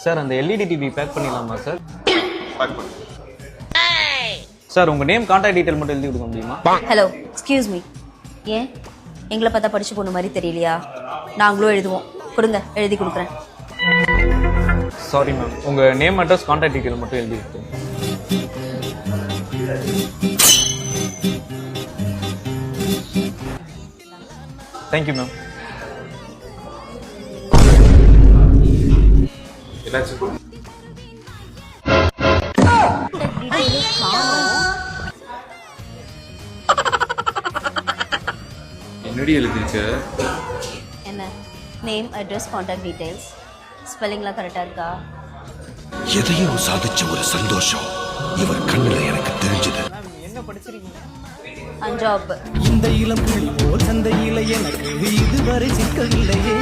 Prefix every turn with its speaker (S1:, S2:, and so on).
S1: Sir அந்த LED TV back பண்ணிடலாமா sir?
S2: Back பண்ணு.
S1: சார் உங்கள் நேம் கான்டாக்ட் டீட்டெயில் மட்டும் எழுதி கொடுக்க முடியுமா?
S3: Hello excuse me. ஏன் எங்களை பார்த்தா படிச்சு பொண்ணு மாதிரி தெரியலையா? நாங்களும் எழுதுவோம். கொடுங்க, எழுதி கொடுக்குறேன்.
S1: சாரி மேம், உங்கள் நேம் அட்ரஸ் கான்டாக்ட் டீட்டெயில் மட்டும் எழுதி கொடுங்க. Thank you ma'am.
S2: என்னாச்சு? என்னடி எழுதிருக்க?
S3: என்ன நேம் அட்ரஸ் கான்டாக்ட் டீடைல்ஸ் ஸ்பெல்லிங்லாம் கரெக்டாக இருக்கா?
S4: எதையோ சாதிச்ச ஒரு சந்தோஷம் இவர் கண்ணுல எனக்கு தெரிஞ்சது.
S1: என்ன படிச்சிருக்கீங்க?
S3: அஞ்சாப்.
S5: இந்த இளம் புள்ளி போல் சந்தையில எனக்கு இதுவரை சிக்கவில்லையே.